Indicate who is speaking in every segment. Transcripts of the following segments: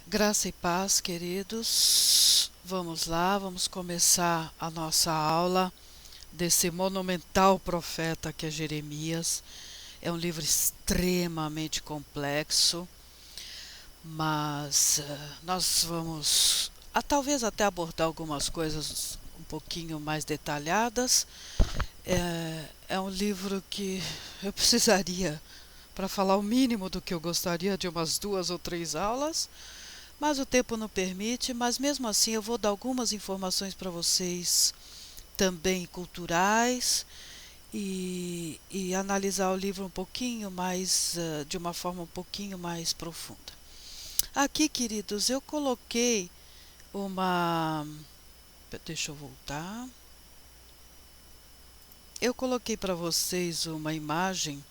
Speaker 1: Graça e paz, queridos. Vamos lá, vamos começar a nossa aula desse monumental profeta que é Jeremias. É um livro extremamente complexo, mas nós vamos talvez até abordar algumas coisas um pouquinho mais detalhadas. É um livro que eu precisaria, para falar o mínimo do que eu gostaria, de umas 2 ou 3 aulas. Mas o tempo não permite, mas mesmo assim eu vou dar algumas informações para vocês também culturais e analisar o livro um pouquinho mais, de uma forma um pouquinho mais profunda. Aqui, queridos, eu coloquei uma. Deixa eu voltar. Eu coloquei para vocês uma imagem,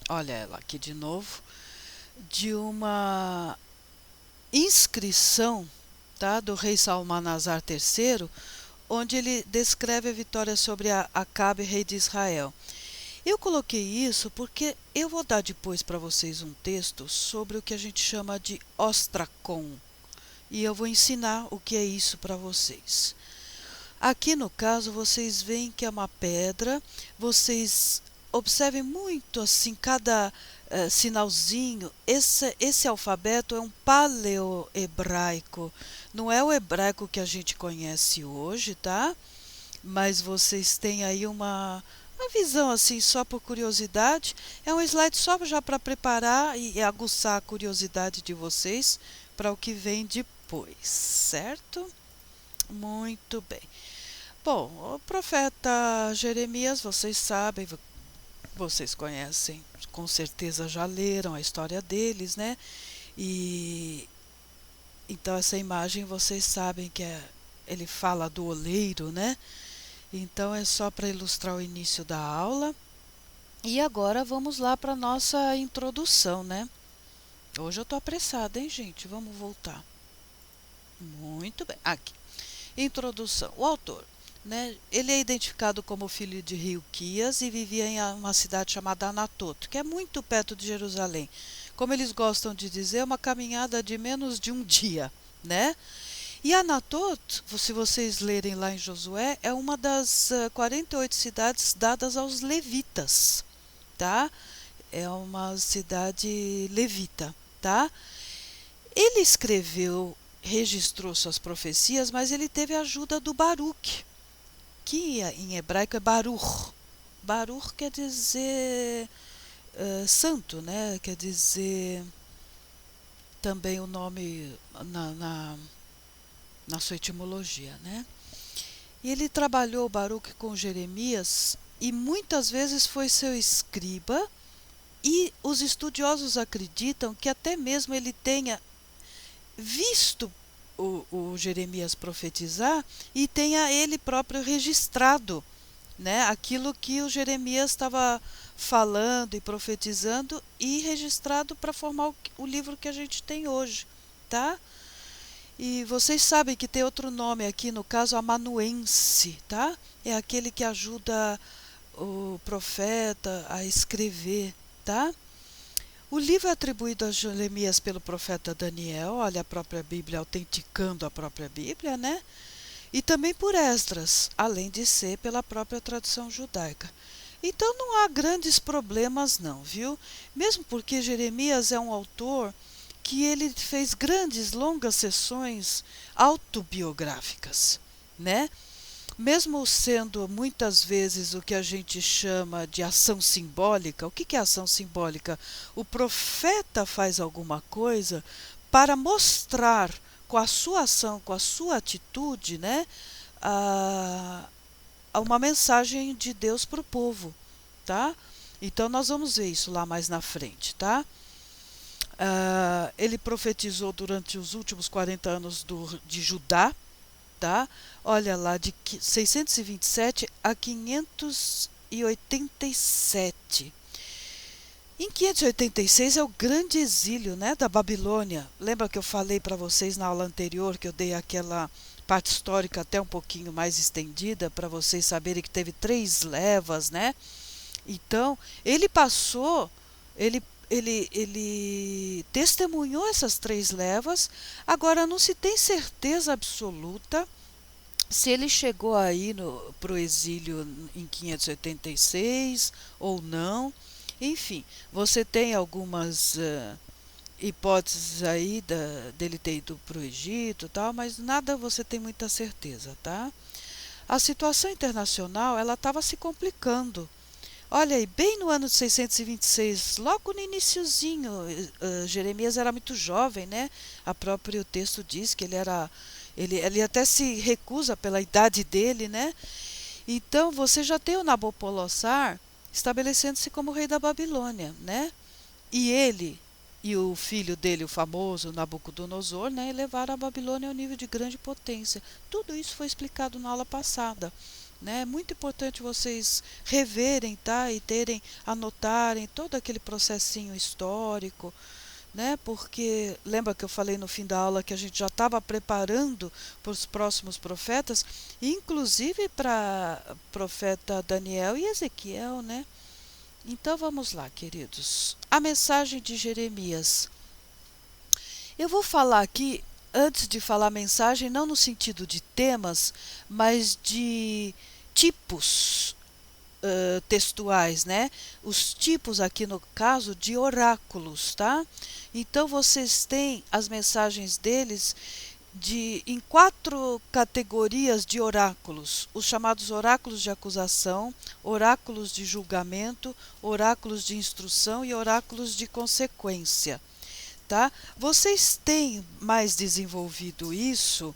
Speaker 1: olha ela aqui de novo, de uma inscrição, tá, do rei Salmanasar III, onde ele descreve a vitória sobre Acabe, rei de Israel. Eu coloquei isso porque eu vou dar depois para vocês um texto sobre o que a gente chama de ostracon, e eu vou ensinar o que é isso para vocês. Aqui no caso vocês veem que é uma pedra, vocês observem muito assim cada sinalzinho. Esse alfabeto é um paleo-hebraico, não é o hebraico que a gente conhece hoje, tá? Mas vocês têm aí uma visão assim, só por curiosidade. É um slide só já para preparar e aguçar a curiosidade de vocês para o que vem depois, certo? Muito bem. Bom, o profeta Jeremias, vocês sabem, vocês conhecem, com certeza já leram a história deles, né? E então essa imagem vocês sabem que ele fala do oleiro, né? Então é só para ilustrar o início da aula. E agora vamos lá para a nossa introdução, né? Hoje eu estou apressada, hein, gente? Vamos voltar. Muito bem. Aqui. Introdução. O autor, né? Ele é identificado como filho de Hilquias e vivia em uma cidade chamada Anatoto, que é muito perto de Jerusalém. Como eles gostam de dizer, é uma caminhada de menos de um dia, né? E Anatot, se vocês lerem lá em Josué, é uma das 48 cidades dadas aos levitas, tá? É uma cidade levita, tá? Ele escreveu, registrou suas profecias, mas ele teve a ajuda do Baruch, que em hebraico é Baruch. Baruch quer dizer santo, né? Quer dizer também o nome na sua etimologia, né? E ele trabalhou, Baruch, com Jeremias e muitas vezes foi seu escriba, e os estudiosos acreditam que até mesmo ele tenha visto o Jeremias profetizar e tenha ele próprio registrado, né, aquilo que o Jeremias estava falando e profetizando, e registrado para formar o livro que a gente tem hoje, tá? E vocês sabem que tem outro nome aqui, no caso amanuense, tá? É aquele que ajuda o profeta a escrever, tá? O livro é atribuído a Jeremias pelo profeta Daniel, olha a própria Bíblia autenticando a própria Bíblia, né? E também por Esdras, além de ser pela própria tradição judaica. Então não há grandes problemas não, viu? Mesmo porque Jeremias é um autor que ele fez grandes, longas sessões autobiográficas, né? Mesmo sendo muitas vezes o que a gente chama de ação simbólica. O que é ação simbólica? O profeta faz alguma coisa para mostrar com a sua ação, com a sua atitude, né, a, a uma mensagem de Deus para o povo, tá? Então nós vamos ver isso lá mais na frente, tá? Ele profetizou durante os últimos 40 anos de Judá, tá? Olha lá, de 627 a 587. Em 586 é o grande exílio, né, da Babilônia. Lembra que eu falei para vocês na aula anterior, que eu dei aquela parte histórica até um pouquinho mais estendida, para vocês saberem que teve 3 levas, né? Então, ele passou, ele ele testemunhou essas 3 levas. Agora não se tem certeza absoluta se ele chegou aí para o exílio em 586 ou não. Enfim, você tem algumas hipóteses aí dele ter ido para o Egito e tal, mas nada você tem muita certeza, tá? A situação internacional ela estava se complicando. Olha aí, bem no ano de 626, logo no iniciozinho, Jeremias era muito jovem, né? O próprio texto diz que ele até se recusa pela idade dele, né? Então você já tem o Nabopolassar estabelecendo-se como rei da Babilônia, né? E ele e o filho dele, o famoso Nabucodonosor, né, elevaram a Babilônia ao nível de grande potência. Tudo isso foi explicado na aula passada. Né? É muito importante vocês reverem, tá? E anotarem todo aquele processinho histórico, né? Porque lembra que eu falei no fim da aula que a gente já estava preparando para os próximos profetas, inclusive para profeta Daniel e Ezequiel, né? Então vamos lá, queridos. A mensagem de Jeremias. Eu vou falar aqui, antes de falar mensagem, não no sentido de temas, mas de tipos textuais, né? Os tipos aqui no caso de oráculos, tá? Então vocês têm as mensagens deles em 4 categorias de oráculos: os chamados oráculos de acusação, oráculos de julgamento, oráculos de instrução e oráculos de consequência. Tá? Vocês têm mais desenvolvido isso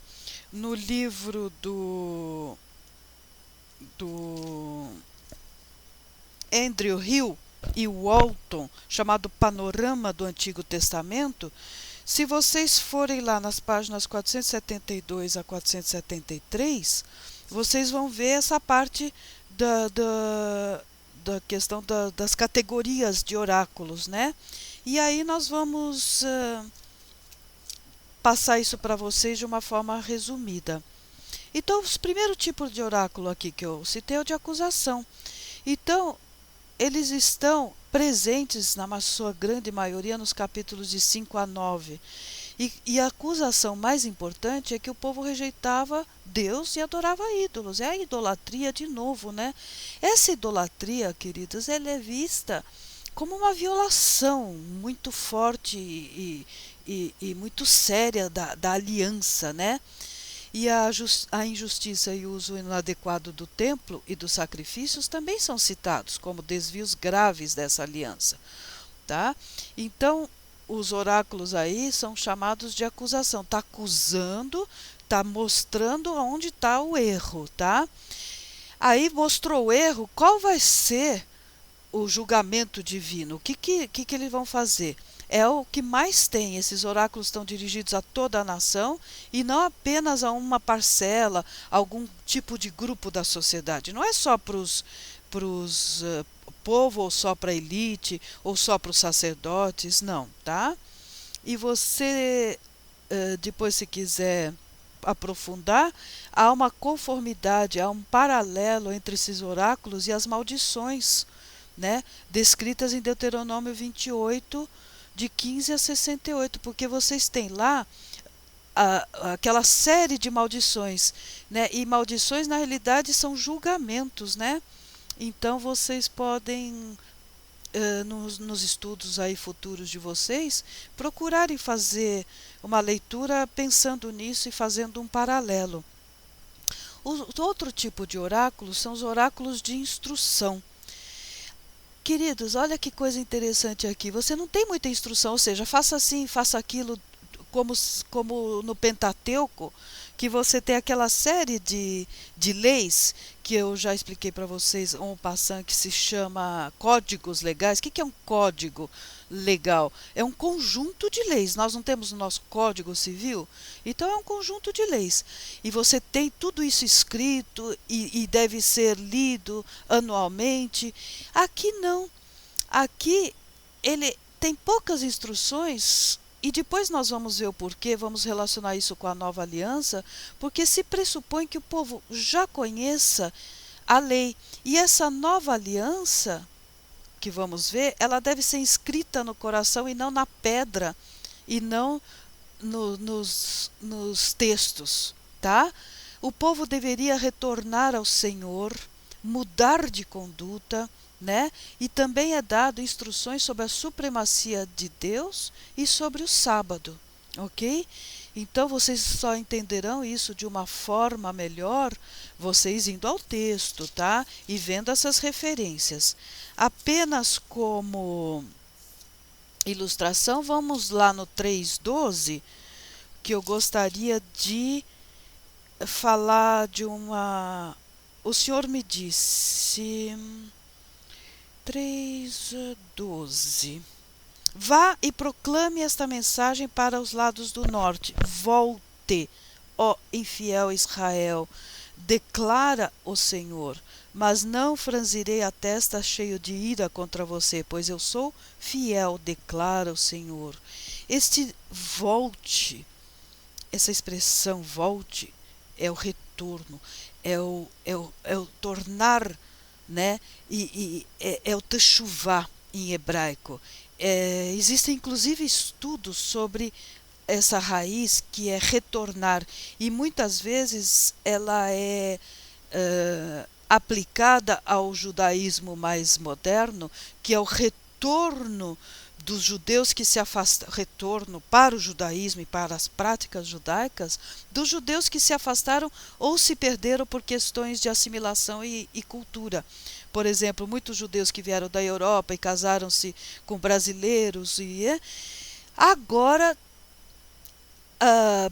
Speaker 1: no livro do Andrew Hill e Walton, chamado Panorama do Antigo Testamento. Se vocês forem lá nas páginas 472 a 473, vocês vão ver essa parte da questão das categorias de oráculos, né? E aí nós vamos passar isso para vocês de uma forma resumida. Então, o primeiro tipo de oráculo aqui que eu citei é o de acusação. Então, eles estão presentes, na sua grande maioria, nos capítulos de 5 a 9. E a acusação mais importante é que o povo rejeitava Deus e adorava ídolos. É a idolatria de novo, né? Essa idolatria, queridos, ela é vista como uma violação muito forte e muito séria da aliança, né? E a injustiça e o uso inadequado do templo e dos sacrifícios também são citados como desvios graves dessa aliança, tá? Então, os oráculos aí são chamados de acusação. Está acusando, está mostrando onde está o erro, tá? Aí mostrou o erro, qual vai ser o julgamento divino? O que eles vão fazer? É o que mais tem. Esses oráculos estão dirigidos a toda a nação e não apenas a uma parcela, algum tipo de grupo da sociedade. Não é só para os povo, ou só para a elite, ou só para os sacerdotes, não, tá? E você, depois, se quiser aprofundar, há uma conformidade, há um paralelo entre esses oráculos e as maldições, né, descritas em Deuteronômio 28, de 15 a 68, porque vocês têm lá aquela série de maldições, né, e maldições na realidade são julgamentos, né? Então vocês podem, nos estudos aí futuros de vocês, procurarem fazer uma leitura pensando nisso e fazendo um paralelo. O outro tipo de oráculos são os oráculos de instrução. Queridos, olha que coisa interessante aqui. Você não tem muita instrução, ou seja, faça assim, faça aquilo, como no Pentateuco, que você tem aquela série de leis que eu já expliquei para vocês, um passant, que se chama códigos legais. O que é um código legal? É um conjunto de leis. Nós não temos o nosso Código Civil? Então é um conjunto de leis. E você tem tudo isso escrito e deve ser lido anualmente. Aqui não. Aqui ele tem poucas instruções. E depois nós vamos ver o porquê, vamos relacionar isso com a nova aliança, porque se pressupõe que o povo já conheça a lei. E essa nova aliança, que vamos ver, ela deve ser inscrita no coração e não na pedra, e não nos textos, tá? O povo deveria retornar ao Senhor, mudar de conduta, né? E também é dado instruções sobre a supremacia de Deus e sobre o sábado, ok? Então vocês só entenderão isso de uma forma melhor vocês indo ao texto, tá? E vendo essas referências. Apenas como ilustração, vamos lá no 3:12, que eu gostaria de falar de uma... O Senhor me disse... 3:12. Vá e proclame esta mensagem para os lados do norte. Volte, ó infiel Israel, declara o Senhor, mas não franzirei a testa cheio de ira contra você, pois eu sou fiel, declara o Senhor. Este volte, essa expressão volte, é o retorno, é o tornar, né? É o teshuvá em hebraico. Existem inclusive estudos sobre essa raiz que é retornar, e muitas vezes ela é aplicada ao judaísmo mais moderno, que é o retorno dos judeus que se afastaram, retorno para o judaísmo e para as práticas judaicas, dos judeus que se afastaram ou se perderam por questões de assimilação e cultura. Por exemplo, muitos judeus que vieram da Europa e casaram-se com brasileiros, agora,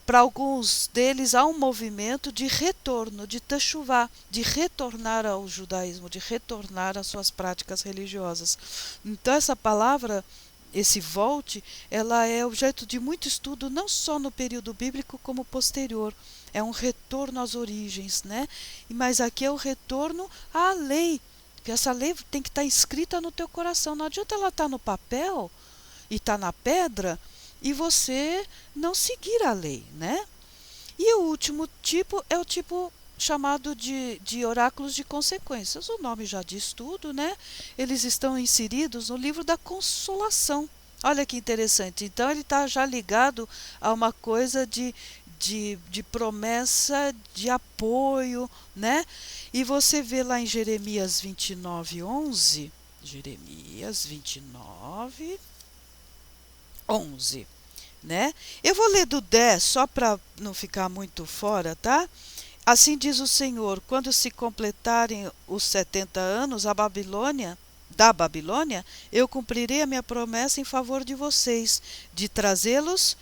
Speaker 1: para alguns deles, há um movimento de retorno, de teshuvá, de retornar ao judaísmo, de retornar às suas práticas religiosas. Então, essa palavra, esse volte, ela é objeto de muito estudo, não só no período bíblico, como posterior. É um retorno às origens, né? Mas aqui é o retorno à lei, porque essa lei tem que estar escrita no teu coração. Não adianta ela estar no papel e estar na pedra e você não seguir a lei, né? E o último tipo é o tipo chamado de oráculos de consequências. O nome já diz tudo, né? Eles estão inseridos no livro da consolação. Olha que interessante. Então ele está já ligado a uma coisa de promessa, de apoio, né? E você vê lá em Jeremias 29:11, Jeremias 29:11, né? Eu vou ler do 10 só para não ficar muito fora, tá? Assim diz o Senhor: quando se completarem os 70 anos da Babilônia, eu cumprirei a minha promessa em favor de vocês, de trazê-los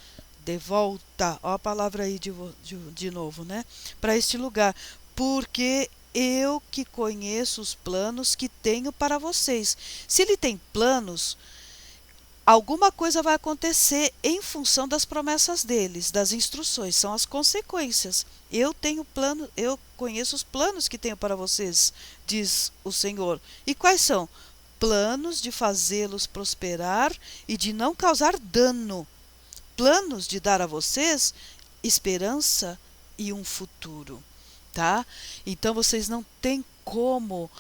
Speaker 1: de volta, ó a palavra aí de novo, né? Para este lugar, porque eu que conheço os planos que tenho para vocês. Se ele tem planos, alguma coisa vai acontecer em função das promessas deles, das instruções, são as consequências. Eu tenho plano, eu conheço os planos que tenho para vocês, diz o Senhor. E quais são? Planos de fazê-los prosperar e de não causar dano. Planos de dar a vocês esperança e um futuro, tá? Então vocês não têm como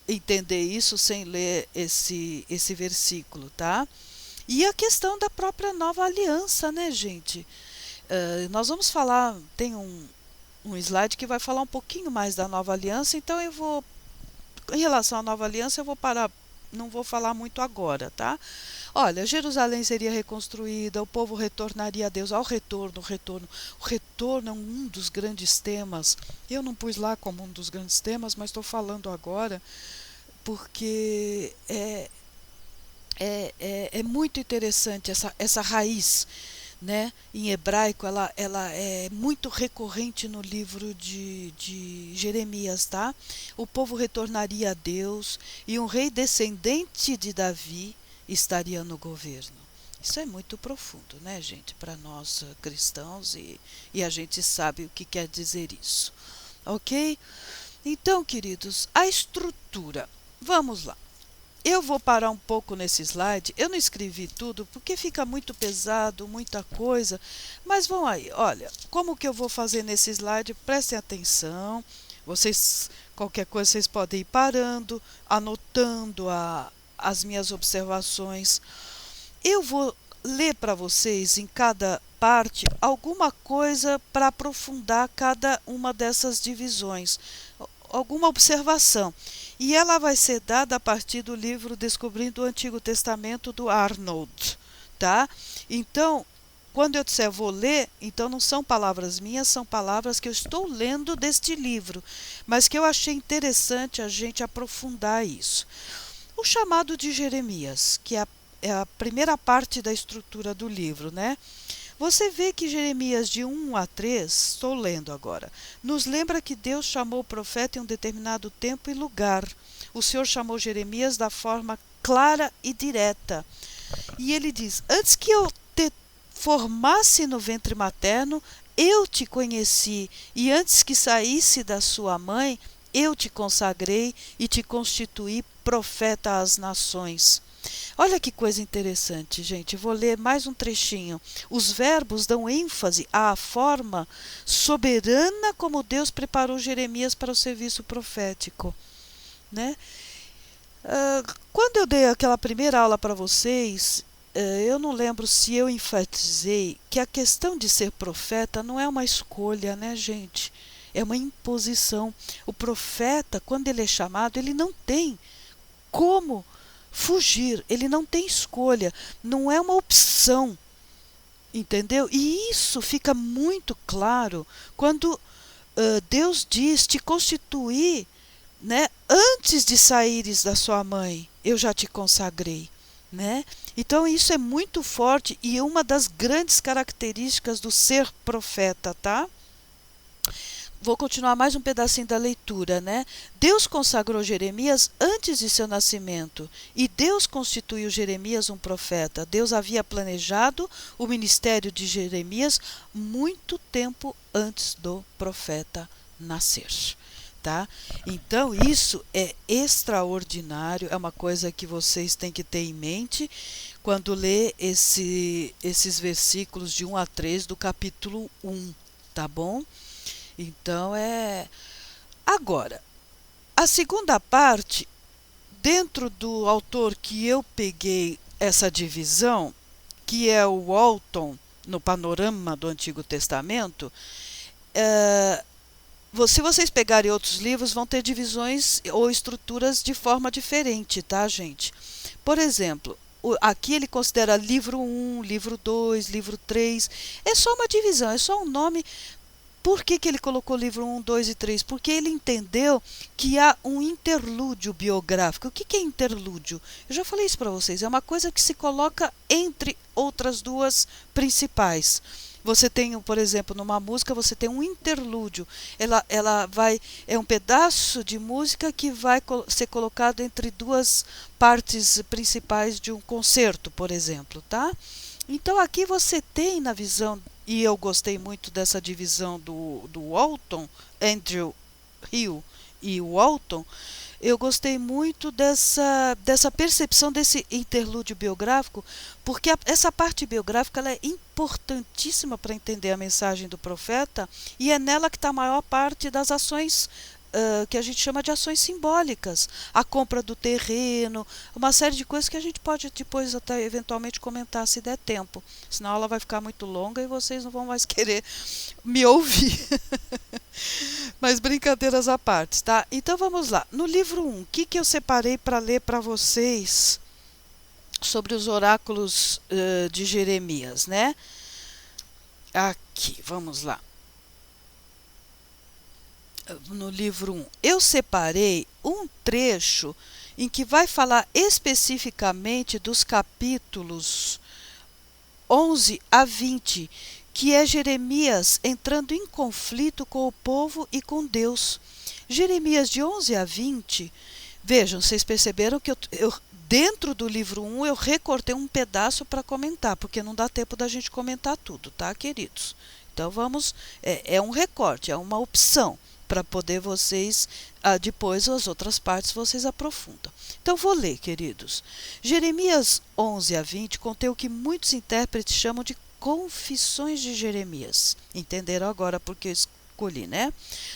Speaker 1: entender isso sem ler esse versículo, tá? E a questão da própria nova aliança, né, gente? Nós vamos falar, tem um slide que vai falar um pouquinho mais da nova aliança, então eu vou, em relação à nova aliança, eu vou parar, não vou falar muito agora, tá? Olha, Jerusalém seria reconstruída, o povo retornaria a Deus. Ao retorno, o retorno. O retorno é um dos grandes temas. Eu não pus lá como um dos grandes temas, mas estou falando agora porque é muito interessante essa raiz, né? Em hebraico, ela é muito recorrente no livro de Jeremias, tá? O povo retornaria a Deus e um rei descendente de Davi estaria no governo. Isso é muito profundo, né, gente, para nós cristãos, e a gente sabe o que quer dizer isso, ok? Então, queridos, a estrutura. Vamos lá. Eu vou parar um pouco nesse slide. Eu não escrevi tudo porque fica muito pesado, muita coisa. Mas vão aí, olha, como que eu vou fazer nesse slide? Prestem atenção. Vocês Qualquer coisa vocês podem ir parando, anotando as minhas observações. Eu vou ler para vocês em cada parte alguma coisa para aprofundar cada uma dessas divisões, alguma observação. E ela vai ser dada a partir do livro Descobrindo o Antigo Testamento do Arnold, tá? Então, quando eu disser vou ler, então não são palavras minhas, são palavras que eu estou lendo deste livro, mas que eu achei interessante a gente aprofundar isso. O chamado de Jeremias, que é a primeira parte da estrutura do livro, né? Você vê que Jeremias de 1 a 3, estou lendo agora, nos lembra que Deus chamou o profeta em um determinado tempo e lugar. O Senhor chamou Jeremias da forma clara e direta. E ele diz, antes que eu te formasse no ventre materno, eu te conheci, e antes que saísse da sua mãe, eu te consagrei e te constituí profeta às nações. Olha que coisa interessante, gente. Vou ler mais um trechinho. Os verbos dão ênfase à forma soberana como Deus preparou Jeremias para o serviço profético, né? Quando eu dei aquela primeira aula para vocês, eu não lembro se eu enfatizei que a questão de ser profeta não é uma escolha, né, gente? É uma imposição. O profeta, quando ele é chamado, ele não tem como fugir, ele não tem escolha, não é uma opção, entendeu? E isso fica muito claro quando Deus diz, te constituir, né, antes de saíres da sua mãe, eu já te consagrei, né? Então isso é muito forte e uma das grandes características do ser profeta, tá? Vou continuar mais um pedacinho da leitura, né? Deus consagrou Jeremias antes de seu nascimento e Deus constituiu Jeremias um profeta. Deus havia planejado o ministério de Jeremias muito tempo antes do profeta nascer, tá? Então isso é extraordinário, é uma coisa que vocês têm que ter em mente quando lê esses versículos de 1 a 3 do capítulo 1, tá bom? Então Agora, a segunda parte, dentro do autor que eu peguei essa divisão, que é o Walton, no Panorama do Antigo Testamento, se vocês pegarem outros livros, vão ter divisões ou estruturas de forma diferente, tá, gente? Por exemplo, aqui ele considera livro 1, livro 2, livro 3. É só uma divisão, é só um nome. Por que ele colocou livro 1, 2 e 3? Porque ele entendeu que há um interlúdio biográfico. O que é interlúdio? Eu já falei isso para vocês. É uma coisa que se coloca entre outras duas principais. Você tem, por exemplo, numa música, você tem um interlúdio. É um pedaço de música que vai ser colocado entre duas partes principais de um concerto, por exemplo, tá? Então aqui você tem na visão, e eu gostei muito dessa divisão do Walton, Andrew Hill e Walton, eu gostei muito dessa percepção desse interlúdio biográfico, porque essa parte biográfica ela é importantíssima para entender a mensagem do profeta, e é nela que está a maior parte das ações que a gente chama de ações simbólicas, a compra do terreno, uma série de coisas que a gente pode depois até eventualmente comentar se der tempo, senão ela vai ficar muito longa e vocês não vão mais querer me ouvir. Mas brincadeiras à parte, tá? Então vamos lá. No livro 1, o que eu separei para ler para vocês sobre os oráculos de Jeremias, né? Aqui, vamos lá. No livro 1, eu separei um trecho em que vai falar especificamente dos capítulos 11 a 20, que é Jeremias entrando em conflito com o povo e com Deus. Jeremias de 11 a 20, vejam, vocês perceberam que dentro do livro 1 eu recortei um pedaço para comentar, porque não dá tempo da gente comentar tudo, tá, queridos? Então vamos, é um recorte, é uma opção, para poder vocês, depois as outras partes vocês aprofundam. Então vou ler, queridos. Jeremias 11 a 20 contém o que muitos intérpretes chamam de Confissões de Jeremias. Entenderam agora porque eu escolhi, né?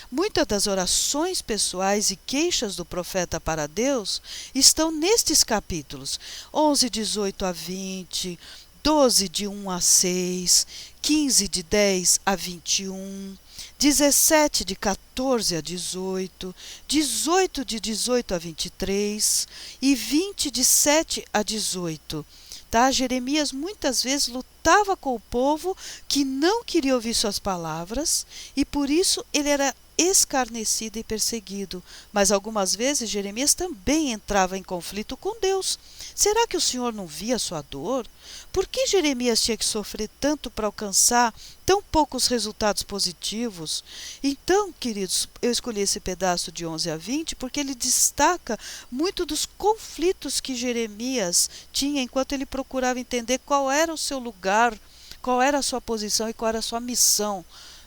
Speaker 1: Muitas das orações pessoais e queixas do profeta para Deus estão nestes capítulos, 11, 18 a 20, 12 de 1 a 6, 15 de 10 a 21, 17 de 14 a 18, 18 de 18 a 23 e 20 de 7 a 18. Tá? Jeremias muitas vezes lutava com o povo que não queria ouvir suas palavras e por isso ele era escarnecido e perseguido. Mas algumas vezes Jeremias também entrava em conflito com Deus. Será que o Senhor não via sua dor? Por que Jeremias tinha que sofrer tanto para alcançar tão poucos resultados positivos? Então, queridos, eu escolhi esse pedaço de 11 a 20 porque ele destaca muito dos conflitos que Jeremias tinha enquanto ele procurava entender qual era o seu lugar, qual era a sua posição e qual era a sua missão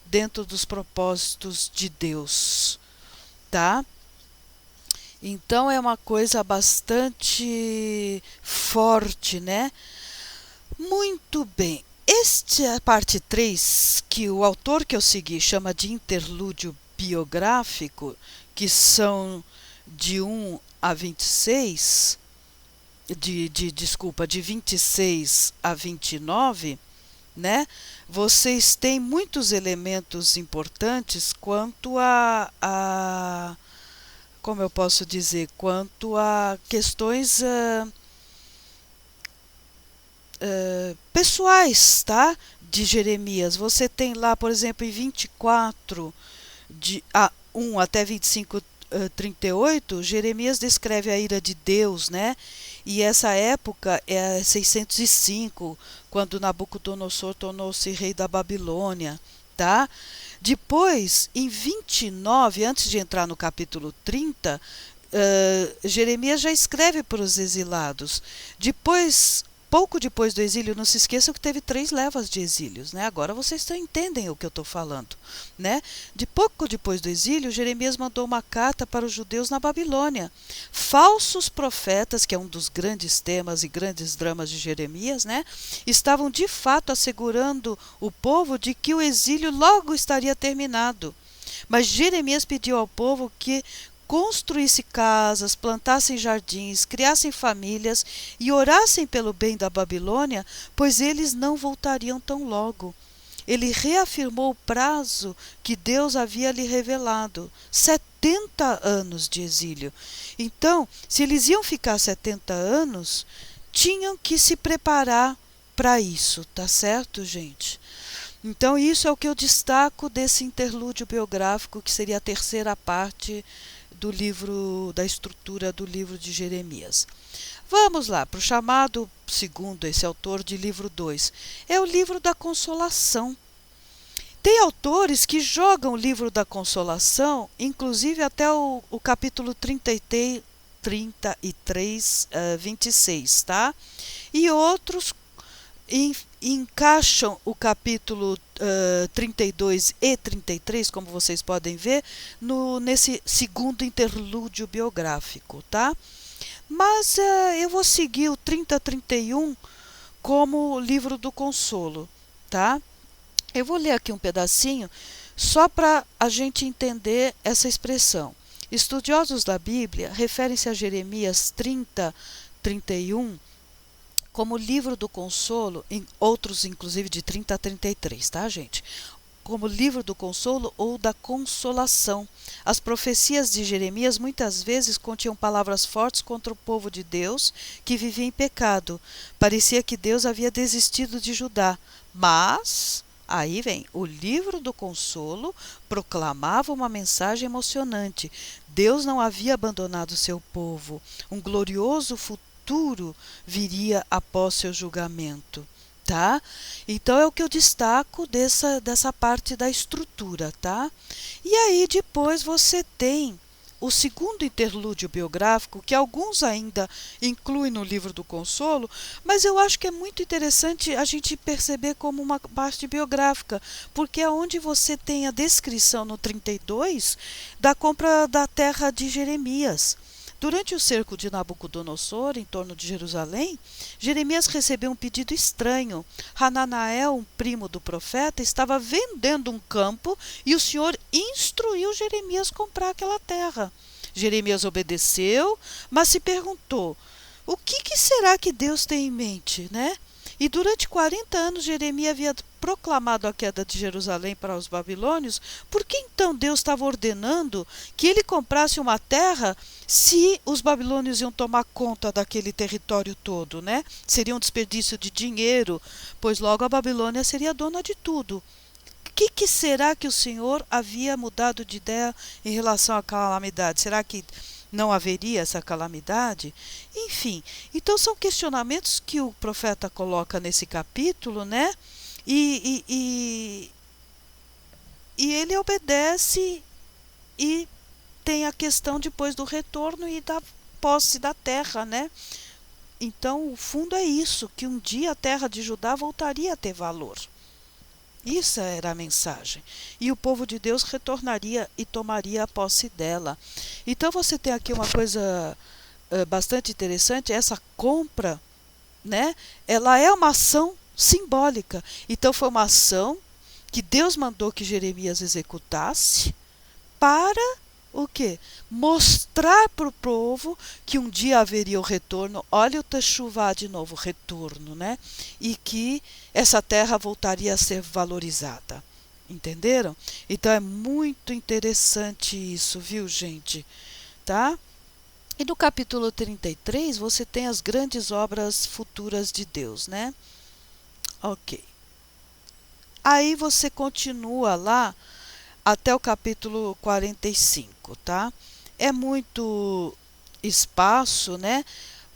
Speaker 1: dentro dos propósitos de Deus, tá? Então é uma coisa bastante forte, né? Muito bem. Esta é a parte 3, que o autor que eu segui chama de interlúdio biográfico, que são de 1 a 26, de 26 a 29, né? Vocês têm muitos elementos importantes quanto como eu posso dizer, quanto a questões pessoais, tá? De Jeremias. Você tem lá, por exemplo, em 24, de 1 até 25, 38, Jeremias descreve a ira de Deus, né? E essa época é 605, quando Nabucodonosor tornou-se rei da Babilônia, tá? Depois, em 29, antes de entrar no capítulo 30, Jeremias já escreve para os exilados. Depois, pouco depois do exílio, não se esqueçam que teve 3 levas de exílios, né? Agora vocês entendem o que eu estou falando, né? Pouco depois do exílio, Jeremias mandou uma carta para os judeus na Babilônia. Falsos profetas, que é um dos grandes temas e grandes dramas de Jeremias, né? Estavam de fato assegurando o povo de que o exílio logo estaria terminado. Mas Jeremias pediu ao povo que construísse casas, plantassem jardins, criassem famílias e orassem pelo bem da Babilônia, pois eles não voltariam tão logo. Ele reafirmou o prazo que Deus havia lhe revelado, 70 anos de exílio. Então, se eles iam ficar 70 anos, tinham que se preparar para isso, tá certo, gente? Então, isso é o que eu destaco desse interlúdio biográfico, que seria a terceira parte do livro, da estrutura do livro de Jeremias. Vamos lá para o chamado, segundo esse autor, de livro 2. É o livro da consolação. Tem autores que jogam o livro da consolação, inclusive até o capítulo 33, 26, tá? E outros encaixam o capítulo 32 e 33, como vocês podem ver, nesse segundo interlúdio biográfico, tá? Mas eu vou seguir o 30 a 31 como livro do consolo, tá? Eu vou ler aqui um pedacinho só para a gente entender essa expressão. Estudiosos da Bíblia referem-se a Jeremias 30, 31 como livro do consolo, em outros inclusive de 30 a 33, tá, gente? Como livro do consolo ou da consolação. As profecias de Jeremias muitas vezes continham palavras fortes contra o povo de Deus que vivia em pecado. Parecia que Deus havia desistido de Judá, mas aí vem, o livro do consolo proclamava uma mensagem emocionante. Deus não havia abandonado seu povo. Um glorioso futuro viria após seu julgamento, tá? Então é o que eu destaco dessa parte da estrutura, tá? E aí depois você tem o segundo interlúdio biográfico, que alguns ainda incluem no livro do consolo, mas eu acho que é muito interessante a gente perceber como uma parte biográfica, porque é onde você tem a descrição no 32 da compra da terra de Jeremias. Durante o cerco de Nabucodonosor, em torno de Jerusalém, Jeremias recebeu um pedido estranho. Hananael, um primo do profeta, estava vendendo um campo e o Senhor instruiu Jeremias a comprar aquela terra. Jeremias obedeceu, mas se perguntou: o que será que Deus tem em mente, né? E durante 40 anos Jeremias havia proclamado a queda de Jerusalém para os babilônios. Por que então Deus estava ordenando que ele comprasse uma terra se os babilônios iam tomar conta daquele território todo, né? Seria um desperdício de dinheiro, pois logo a Babilônia seria dona de tudo. O que será que o Senhor havia mudado de ideia em relação à calamidade? Será que não haveria essa calamidade? Enfim, então são questionamentos que o profeta coloca nesse capítulo, né? E ele obedece e tem a questão depois do retorno e da posse da terra, né? Então, o fundo é isso, que um dia a terra de Judá voltaria a ter valor. Isso era a mensagem. E o povo de Deus retornaria e tomaria a posse dela. Então você tem aqui uma coisa bastante interessante, essa compra, né? Ela é uma ação simbólica. Então foi uma ação que Deus mandou que Jeremias executasse para o quê? Mostrar para o povo que um dia haveria o retorno. Olha o Teshuvá de novo, retorno, né? E que essa terra voltaria a ser valorizada. Entenderam? Então é muito interessante isso, viu, gente? Tá? E no capítulo 33 você tem as grandes obras futuras de Deus, né? Ok. Aí você continua lá até o capítulo 45, tá? É muito espaço, né?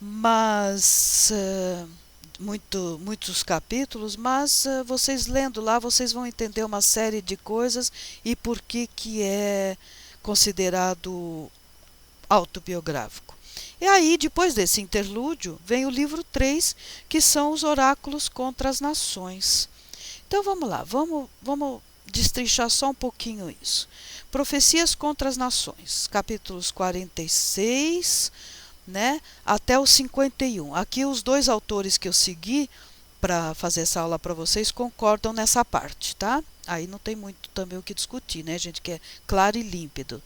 Speaker 1: Mas muitos capítulos, mas vocês lendo lá, vocês vão entender uma série de coisas e por que é considerado autobiográfico. E aí, depois desse interlúdio, vem o livro 3, que são os oráculos contra as nações. Então vamos lá, vamos destrinchar só um pouquinho isso. Profecias contra as nações, capítulos 46, né, até o 51. Aqui os dois autores que eu segui para fazer essa aula para vocês concordam nessa parte, tá? Aí não tem muito também o que discutir, né, gente, que é claro e límpido.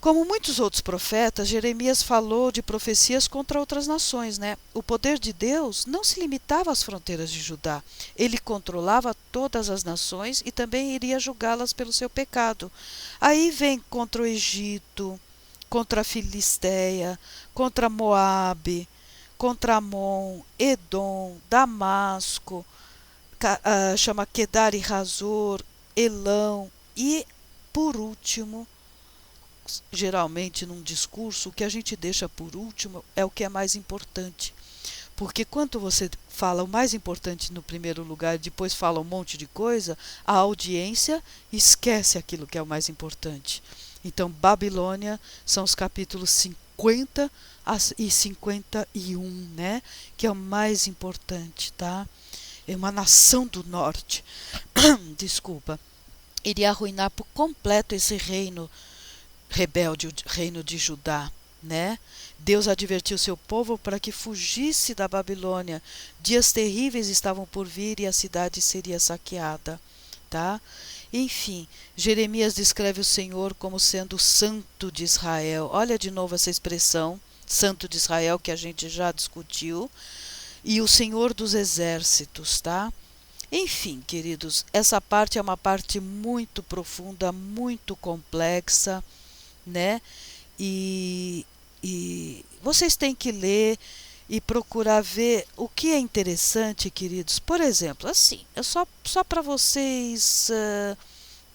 Speaker 1: Como muitos outros profetas, Jeremias falou de profecias contra outras nações, né? O poder de Deus não se limitava às fronteiras de Judá. Ele controlava todas as nações e também iria julgá-las pelo seu pecado. Aí vem contra o Egito, contra a Filisteia, contra Moabe, contra Amon, Edom, Damasco, chama Kedar e Razor, Elão e, por último, geralmente num discurso, o que a gente deixa por último é o que é mais importante. Porque quando você fala o mais importante no primeiro lugar e depois fala um monte de coisa, a audiência esquece aquilo que é o mais importante. Então, Babilônia são os capítulos 50 e 51, né? Que é o mais importante, tá? É uma nação do norte, desculpa, iria arruinar por completo esse reino rebelde, o reino de Judá, né? Deus advertiu seu povo para que fugisse da Babilônia. Dias terríveis estavam por vir e a cidade seria saqueada, tá? Enfim, Jeremias descreve o Senhor como sendo o Santo de Israel. Olha de novo essa expressão, Santo de Israel, que a gente já discutiu, e o Senhor dos exércitos, tá? Enfim, queridos, essa parte é uma parte muito profunda, muito complexa, né? E vocês têm que ler e procurar ver o que é interessante, queridos. Por exemplo, assim, é só para vocês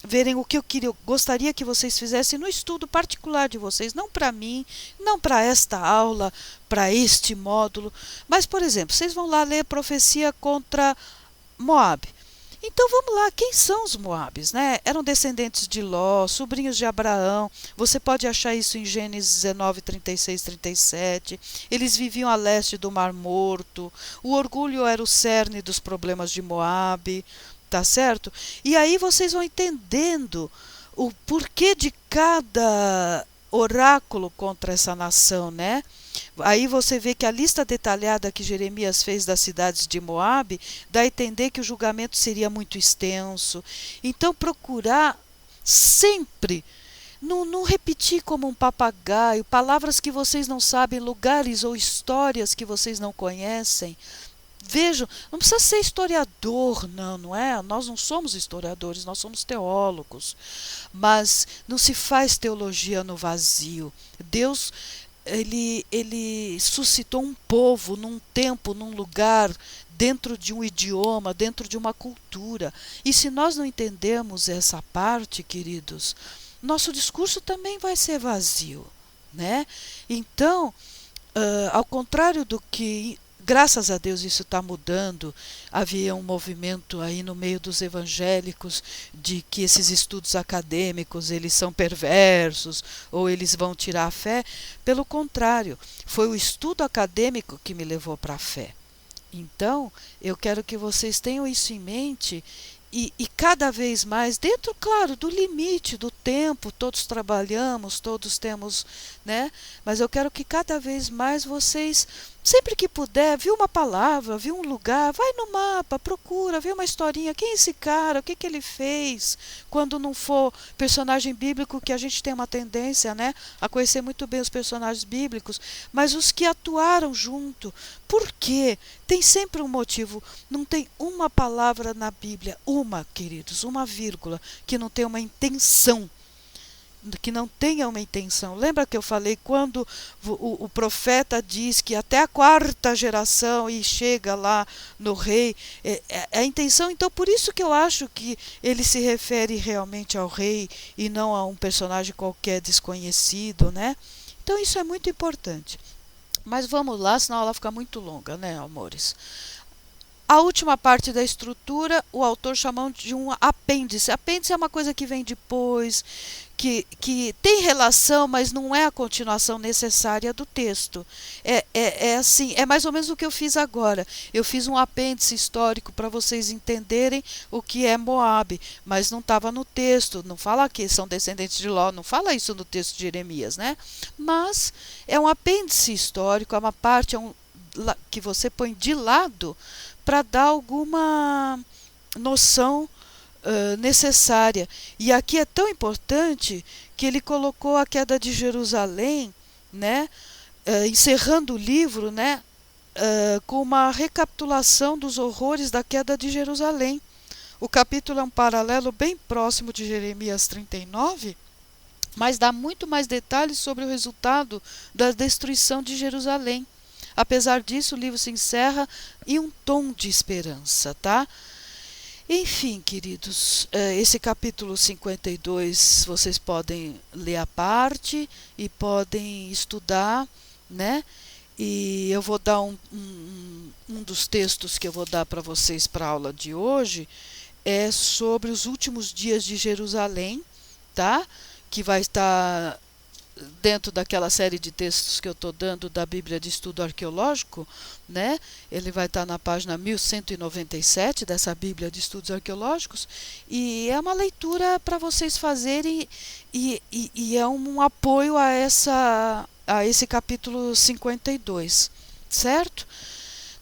Speaker 1: verem o que eu gostaria que vocês fizessem no estudo particular de vocês, não para mim, não para esta aula, para este módulo, mas, por exemplo, vocês vão lá ler profecia contra Moabe. Então vamos lá, quem são os Moabes, né? Eram descendentes de Ló, sobrinhos de Abraão. Você pode achar isso em Gênesis 19, 36, 37. Eles viviam a leste do Mar Morto. O orgulho era o cerne dos problemas de Moabe, tá certo? E aí vocês vão entendendo o porquê de cada oráculo contra essa nação, né? Aí você vê que a lista detalhada que Jeremias fez das cidades de Moabe dá a entender que o julgamento seria muito extenso. Então procurar sempre não repetir como um papagaio palavras que vocês não sabem, lugares ou histórias que vocês não conhecem. Vejam, não precisa ser historiador, não é? Nós não somos historiadores, nós somos teólogos. Mas não se faz teologia no vazio. Deus, ele suscitou um povo num tempo, num lugar, dentro de um idioma, dentro de uma cultura. E se nós não entendemos essa parte, queridos, nosso discurso também vai ser vazio, né? Então, ao contrário do que, graças a Deus isso está mudando, havia um movimento aí no meio dos evangélicos de que esses estudos acadêmicos eles são perversos ou eles vão tirar a fé. Pelo contrário, foi o estudo acadêmico que me levou para a fé. Então, eu quero que vocês tenham isso em mente e cada vez mais, dentro, claro, do limite do tempo, todos trabalhamos, todos temos, né? Mas eu quero que cada vez mais vocês, sempre que puder, viu uma palavra, viu um lugar, vai no mapa, procura, vê uma historinha, quem é esse cara, o que que ele fez, quando não for personagem bíblico, que a gente tem uma tendência, né, a conhecer muito bem os personagens bíblicos, mas os que atuaram junto. Por quê? Tem sempre um motivo. Não tem uma palavra na Bíblia, queridos, uma vírgula, que não tenha uma intenção. Que não tenha uma intenção. Lembra que eu falei quando o profeta diz que até a quarta geração e chega lá no rei, a intenção, então por isso que eu acho que ele se refere realmente ao rei e não a um personagem qualquer desconhecido, né? Então isso é muito importante. Mas vamos lá, senão ela fica muito longa, né, amores? A última parte da estrutura, o autor chamou de um apêndice. Apêndice é uma coisa que vem depois, que tem relação, mas não é a continuação necessária do texto. Assim, é mais ou menos o que eu fiz agora. Eu fiz um apêndice histórico para vocês entenderem o que é Moabe, mas não estava no texto. Não fala que são descendentes de Ló, não fala isso no texto de Jeremias, né? Mas é um apêndice histórico, é uma parte que você põe de lado para dar alguma noção necessária. E aqui é tão importante que ele colocou a queda de Jerusalém, né, encerrando o livro, né, com uma recapitulação dos horrores da queda de Jerusalém. O capítulo é um paralelo bem próximo de Jeremias 39, mas dá muito mais detalhes sobre o resultado da destruição de Jerusalém. Apesar disso, o livro se encerra em um tom de esperança, tá? Enfim, queridos, esse capítulo 52 vocês podem ler à parte e podem estudar, né? E eu vou dar um dos textos que eu vou dar para vocês para a aula de hoje, é sobre os últimos dias de Jerusalém, tá? Que vai estar dentro daquela série de textos que eu estou dando da Bíblia de Estudo Arqueológico, né? Ele vai estar na página 1197 dessa Bíblia de Estudos Arqueológicos, e é uma leitura para vocês fazerem e é um apoio a esse capítulo 52, certo?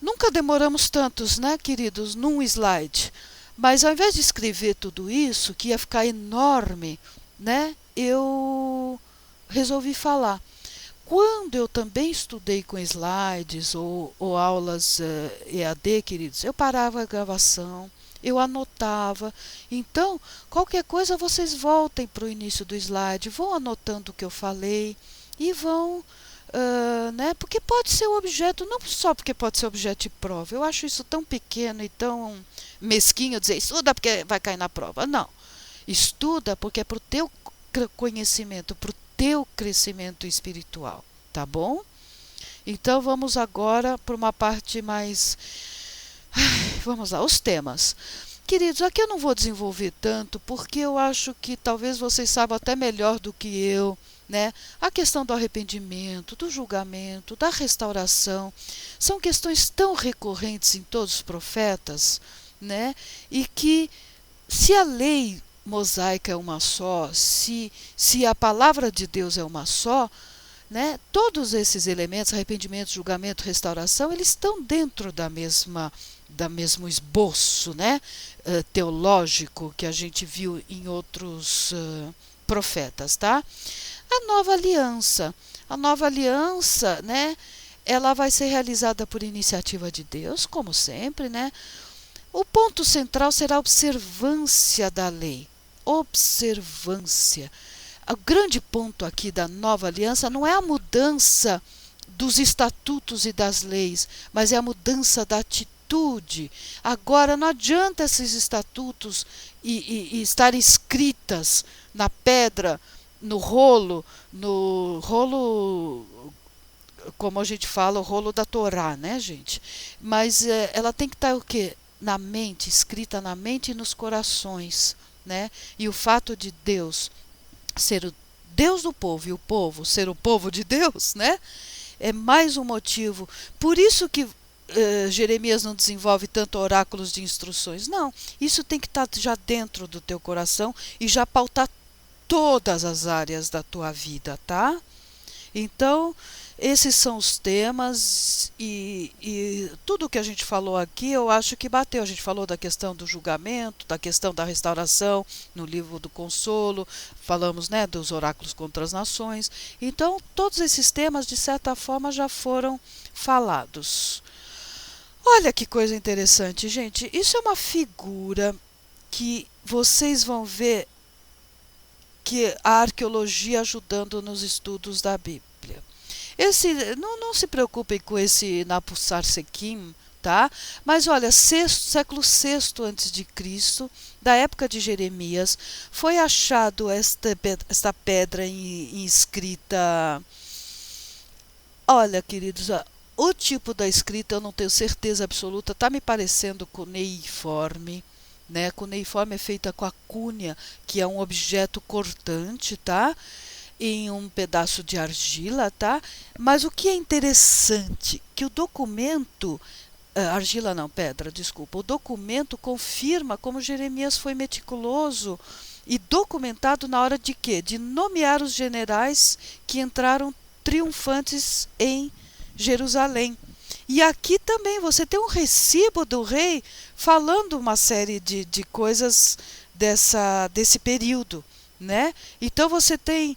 Speaker 1: Nunca demoramos tantos, né, queridos, num slide, mas ao invés de escrever tudo isso, que ia ficar enorme, né, eu resolvi falar. Quando eu também estudei com slides ou aulas EAD, queridos, eu parava a gravação, eu anotava. Então, qualquer coisa vocês voltem para o início do slide, vão anotando o que eu falei e vão, né, porque pode ser o objeto, não só porque pode ser objeto de prova. Eu acho isso tão pequeno e tão mesquinho dizer, estuda porque vai cair na prova. Não, estuda porque é para o teu conhecimento, para o teu crescimento espiritual, tá bom? Então vamos agora para uma parte mais... Vamos lá, os temas. Queridos, aqui eu não vou desenvolver tanto, porque eu acho que talvez vocês saibam até melhor do que eu, né? A questão do arrependimento, do julgamento, da restauração, são questões tão recorrentes em todos os profetas, né? E que se a lei mosaica é uma só, se a palavra de Deus é uma só, né, todos esses elementos, arrependimento, julgamento, restauração, eles estão dentro da mesmo esboço, né, teológico que a gente viu em outros profetas, tá? A nova aliança, né, ela vai ser realizada por iniciativa de Deus, como sempre, né? O ponto central será a observância da lei. Observância. O grande ponto aqui da nova aliança não é a mudança dos estatutos e das leis, mas é a mudança da atitude. Agora, não adianta esses estatutos e estarem escritas na pedra, no rolo, como a gente fala, o rolo da Torá, né, gente? Mas ela tem que estar o quê? Na mente, escrita na mente e nos corações, né? E o fato de Deus ser o Deus do povo e o povo ser o povo de Deus, né? É mais um motivo. Por isso que Jeremias não desenvolve tanto oráculos de instruções. Não, isso tem que estar já dentro do teu coração e já pautar todas as áreas da tua vida, tá? Então, esses são os temas e tudo que a gente falou aqui eu acho que bateu. A gente falou da questão do julgamento, da questão da restauração no livro do Consolo, falamos, né, dos oráculos contra as nações. Então, todos esses temas, de certa forma, já foram falados. Olha que coisa interessante, gente. Isso é uma figura que vocês vão ver que a arqueologia ajudando nos estudos da Bíblia. Não se preocupem com esse Napusar-Sequim, tá? Mas olha, século VI antes de Cristo, da época de Jeremias, foi achado esta pedra em escrita. Olha, queridos, o tipo da escrita eu não tenho certeza absoluta, tá me parecendo cuneiforme, né? Cuneiforme é feita com a cunha, que é um objeto cortante, tá? Em um pedaço de argila, tá? Mas o que é interessante, que o documento, argila não, pedra, desculpa, o documento confirma como Jeremias foi meticuloso e documentado na hora de quê? De nomear os generais que entraram triunfantes em Jerusalém. E aqui também você tem um recibo do rei falando uma série de coisas desse período, né? Então você tem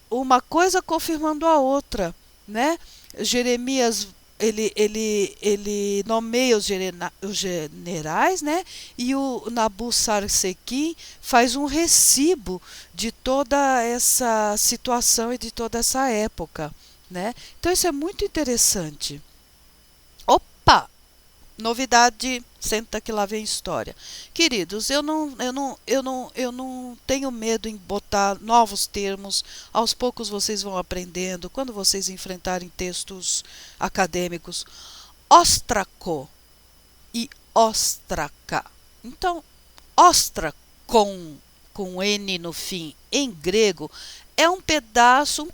Speaker 1: uma coisa confirmando a outra, né? Jeremias ele nomeia os generais, né? E o Nabu-Sarsequim faz um recibo de toda essa situação e de toda essa época, né? Então isso é muito interessante. Opa! Novidade, senta que lá vem história. Queridos, eu não tenho medo em botar novos termos. Aos poucos vocês vão aprendendo. Quando vocês enfrentarem textos acadêmicos, ostraco e ostraca. Então, ostra com N no fim, em grego, é um pedaço,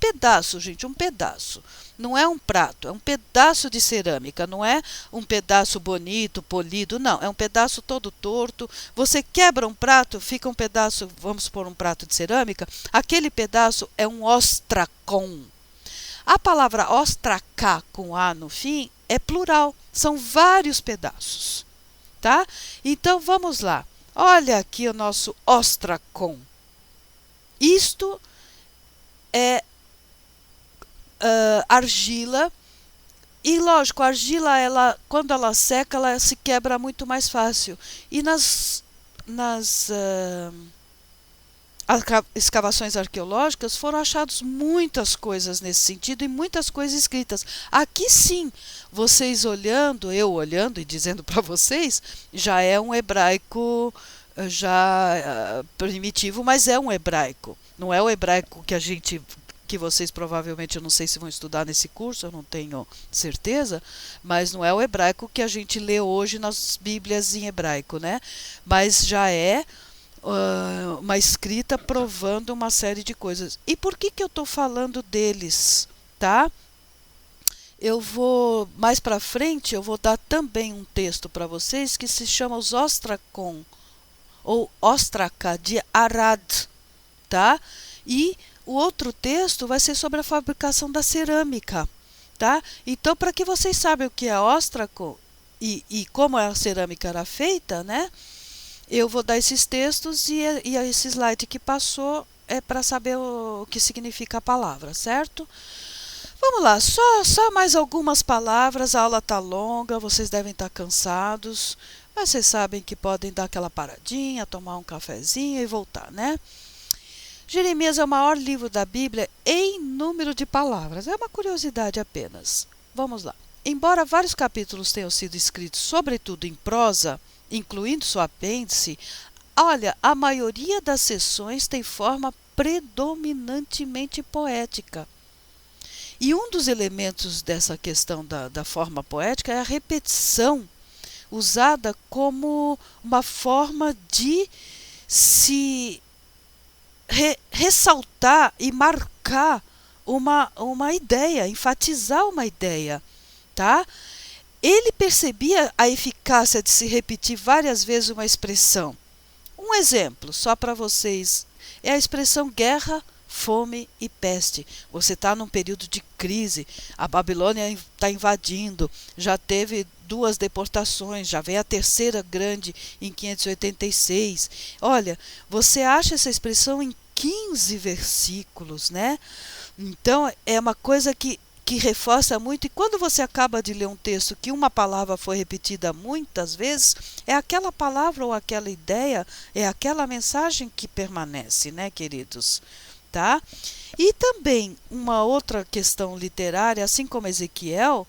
Speaker 1: gente, um pedaço. Não é um prato, é um pedaço de cerâmica, não é um pedaço bonito, polido, não, é um pedaço todo torto. Você quebra um prato, fica um pedaço, vamos supor um prato de cerâmica, aquele pedaço é um ostracon. A palavra ostracá com A no fim é plural, são vários pedaços, tá? Então vamos lá, olha aqui o nosso ostracon. Isto é argila, e lógico, a argila, quando ela seca, ela se quebra muito mais fácil. E nas escavações arqueológicas foram achadas muitas coisas nesse sentido e muitas coisas escritas. Aqui sim, vocês olhando, eu olhando e dizendo para vocês, já é um hebraico primitivo, mas é um hebraico. Não é o hebraico que vocês provavelmente, eu não sei se vão estudar nesse curso, eu não tenho certeza, mas não é o hebraico que a gente lê hoje nas Bíblias em hebraico, né? Mas já é uma escrita provando uma série de coisas. E por que eu estou falando deles, tá? Eu vou, mais para frente, eu vou dar também um texto para vocês que se chama os ostracon, ou Ostraca de Arad, tá? E o outro texto vai ser sobre a fabricação da cerâmica, tá? Então, para que vocês saibam o que é óstraco e como a cerâmica era feita, né? Eu vou dar esses textos e esse slide que passou é para saber o que significa a palavra, certo? Vamos lá, só mais algumas palavras, a aula está longa, vocês devem estar cansados, mas vocês sabem que podem dar aquela paradinha, tomar um cafezinho e voltar, né? Jeremias é o maior livro da Bíblia em número de palavras, é uma curiosidade apenas. Vamos lá. Embora vários capítulos tenham sido escritos sobretudo em prosa, incluindo seu apêndice, olha, a maioria das seções tem forma predominantemente poética. E um dos elementos dessa questão da forma poética é a repetição, usada como uma forma de se ressaltar e marcar uma ideia, enfatizar uma ideia, tá? Ele percebia a eficácia de se repetir várias vezes uma expressão. Um exemplo, só para vocês, é a expressão guerra, fome e peste. Você está num período de crise, a Babilônia está invadindo, já teve 2 deportações, já vem a terceira grande em 586. Olha, você acha essa expressão em 15 versículos, né? Então, é uma coisa que reforça muito, e quando você acaba de ler um texto que uma palavra foi repetida muitas vezes, é aquela palavra ou aquela ideia, é aquela mensagem que permanece, né, queridos? Tá? E também uma outra questão literária, assim como Ezequiel,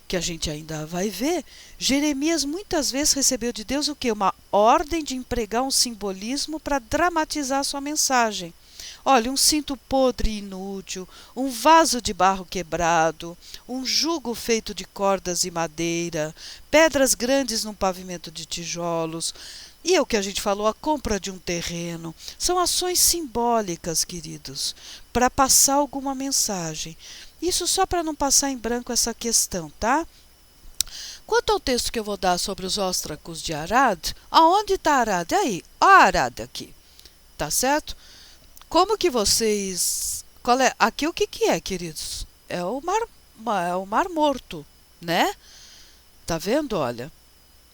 Speaker 1: que a gente ainda vai ver, Jeremias muitas vezes recebeu de Deus o quê? Uma ordem de empregar um simbolismo para dramatizar sua mensagem. Olha, um cinto podre e inútil, um vaso de barro quebrado, um jugo feito de cordas e madeira, pedras grandes num pavimento de tijolos. E é o que a gente falou, a compra de um terreno. São ações simbólicas, queridos, para passar alguma mensagem. Isso só para não passar em branco essa questão, tá? Quanto ao texto que eu vou dar sobre os óstracos de Arad, aonde está Arad? Aí, ó Arad aqui, tá certo? Como que vocês... aqui o que é, queridos? É o mar Morto, né? Tá vendo, olha?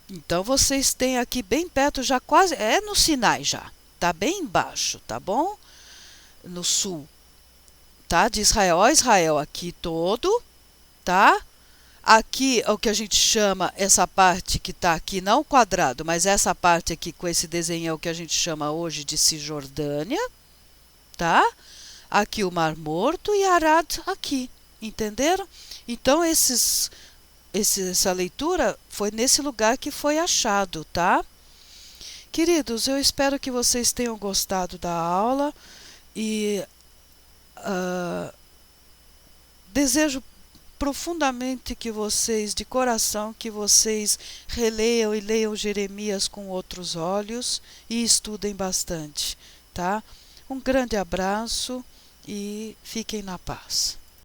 Speaker 1: Então, vocês têm aqui bem perto, já quase... É no Sinai já. Tá bem embaixo, tá bom? No sul, tá? De Israel. Ó, Israel aqui todo, tá? Aqui é o que a gente chama, essa parte que está aqui, não o quadrado, mas essa parte aqui com esse desenho é o que a gente chama hoje de Cisjordânia, tá? Aqui o Mar Morto e Arad aqui, entenderam? Então, essa leitura foi nesse lugar que foi achado, tá? Queridos, eu espero que vocês tenham gostado da aula e desejo profundamente que vocês, de coração, que vocês releiam e leiam Jeremias com outros olhos e estudem bastante, tá? Um grande abraço e fiquem na paz.